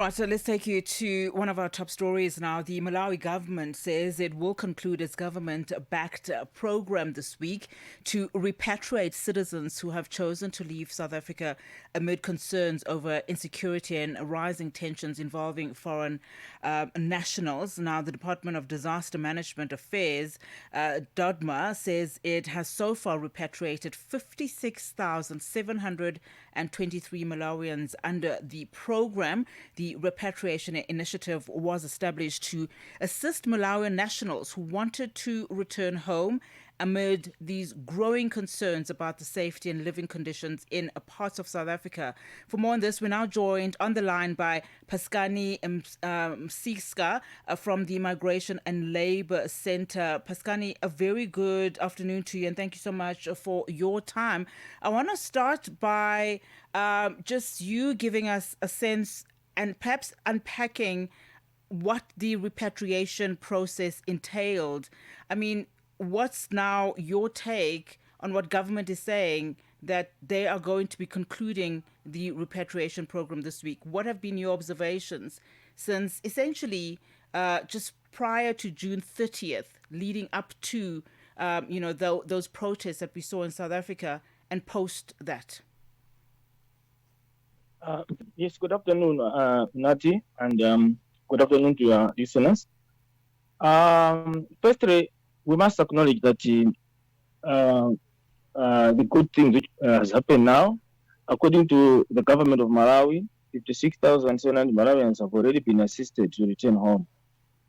Right, so let's take you to one of our top stories now. The Malawi government says it will conclude its government backed program this week to repatriate citizens who have chosen to leave South Africa amid concerns over insecurity and rising tensions involving foreign nationals. Now, the Department of Disaster Management Affairs, DODMA, says it has so far repatriated 56,723 Malawians under the program. The repatriation initiative was established to assist Malawian nationals who wanted to return home amid these growing concerns about the safety and living conditions in parts of South Africa. For more on this, we're now joined on the line by Phaskani Msiska from the Migration and Labour Centre. Phaskani, a very good afternoon to you, and thank you so much for your time. I want to start by just you giving us a sense and perhaps unpacking what the repatriation process entailed. I mean, what's now your take on what government is saying that they are going to be concluding the repatriation program this week? What have been your observations since essentially just prior to June 30th, leading up to those protests that we saw in South Africa and post that? Uh, yes, good afternoon, Nati, and good afternoon to your listeners. Firstly, we must acknowledge that uh, the good thing which has happened now, according to the government of Malawi, 56,700 Malawians have already been assisted to return home.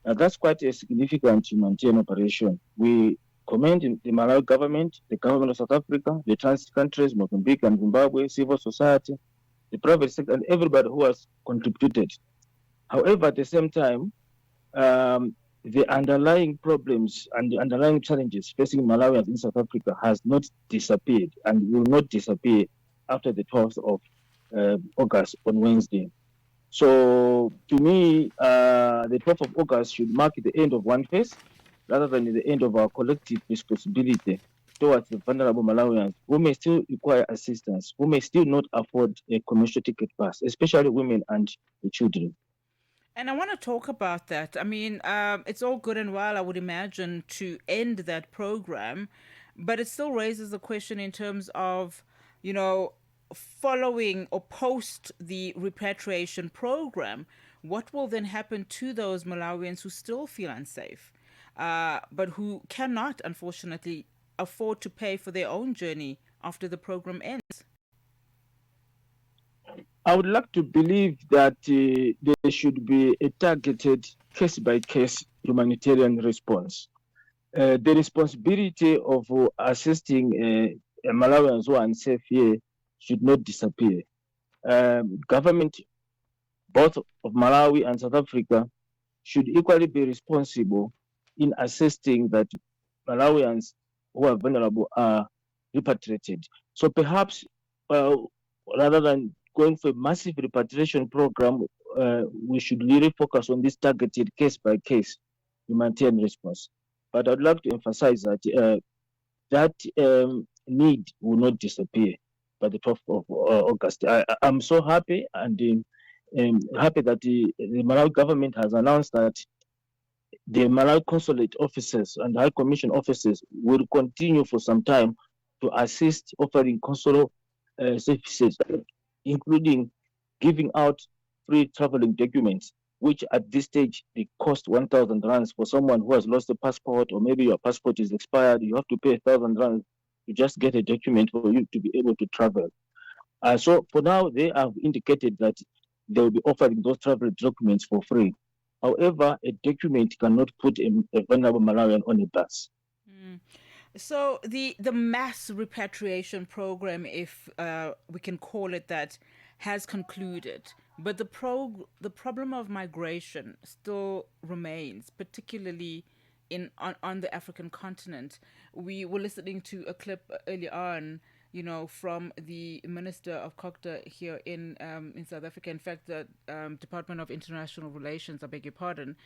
That's quite a significant humanitarian operation. We commend the Malawi government, the government of South Africa, the transit countries, Mozambique and Zimbabwe, civil society, the private sector, and everybody who has contributed. However, at the same time, the underlying problems and the underlying challenges facing Malawians in South Africa has not disappeared and will not disappear after the 12th of August on Wednesday. So, to me, the 12th of August should mark the end of one phase rather than the end of our collective responsibility towards the vulnerable Malawians who may still require assistance, who may still not afford a commercial ticket pass, especially women and the children. And I want to talk about that. I mean, it's all good and well, I would imagine, to end that program, but it still raises the question in terms of, you know, following or post the repatriation program, what will then happen to those Malawians who still feel unsafe, but who cannot, unfortunately, afford to pay for their own journey after the program ends? I would like to believe that there should be a targeted case by case humanitarian response. The responsibility of assisting Malawians who are unsafe here should not disappear. Government, both of Malawi and South Africa, should equally be responsible in assisting that Malawians who are vulnerable are repatriated. So perhaps uh, rather than going for a massive repatriation program, we should really focus on this targeted case by case humanitarian response. But I'd like to emphasize that that need will not disappear by the 12th of August. I'm so happy and happy that the Malawi government has announced that the Malawi consulate officers and High Commission officers will continue for some time to assist offering consular services, including giving out free traveling documents, which at this stage they cost 1,000 rands for someone who has lost a passport, or maybe your passport is expired. You have to pay 1,000 rands to just get a document for you to be able to travel. So for now, they have indicated that they will be offering those travel documents for free. However, a document cannot put a vulnerable Malawian on a bus. Mm. So the mass repatriation program, if we can call it that, has concluded, but the problem of migration still remains, particularly on the African continent. We were listening to a clip earlier on, from the Minister of Cogta here in South Africa. In fact, the Department of International Relations, I beg your pardon,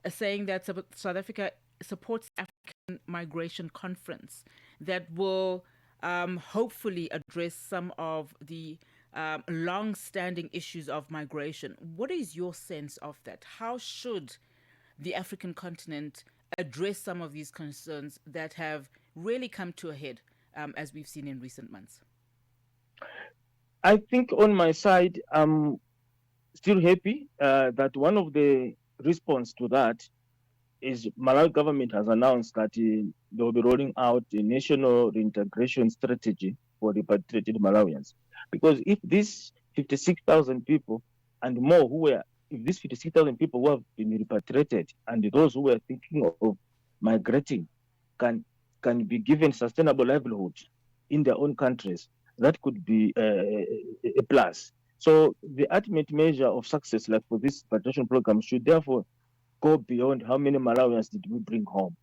saying that South Africa supports African Migration Conference that will hopefully address some of the long-standing issues of migration. What is your sense of that? How should the African continent address some of these concerns that have really come to a head, as we've seen in recent months? I think on my side, I'm still happy that one of the response to that is Malawi government has announced that they will be rolling out a national reintegration strategy for repatriated Malawians. Because if these 56,000 people and more if these 56,000 people who have been repatriated and those who were thinking of migrating can be given sustainable livelihood in their own countries, that could be a plus. So the ultimate measure of success, like for this repatriation program, should therefore go beyond how many Malawians did we bring home,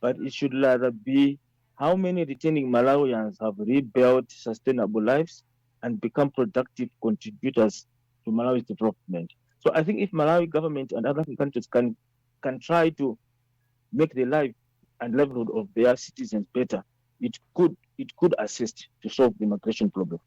but it should rather be how many returning Malawians have rebuilt sustainable lives and become productive contributors to Malawi's development. So I think if Malawi government and other countries can try to make the life and livelihood of their citizens better, it could assist to solve the migration problem.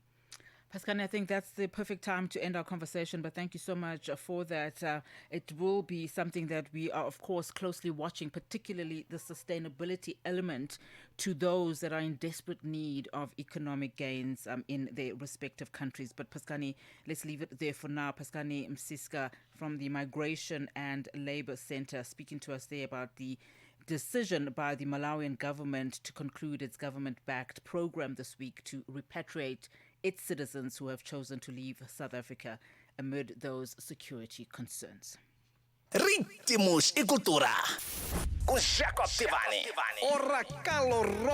Phaskani, I think that's the perfect time to end our conversation, but thank you so much for that. It will be something that we are, of course, closely watching, particularly the sustainability element to those that are in desperate need of economic gains in their respective countries. But Phaskani, let's leave it there for now. Phaskani Msiska from the Migration and Labour Centre speaking to us there about the decision by the Malawian government to conclude its government-backed program this week to repatriate its citizens who have chosen to leave South Africa amid those security concerns. Ritmos e cultura. Com Jacob Tivani. Ora calorosa.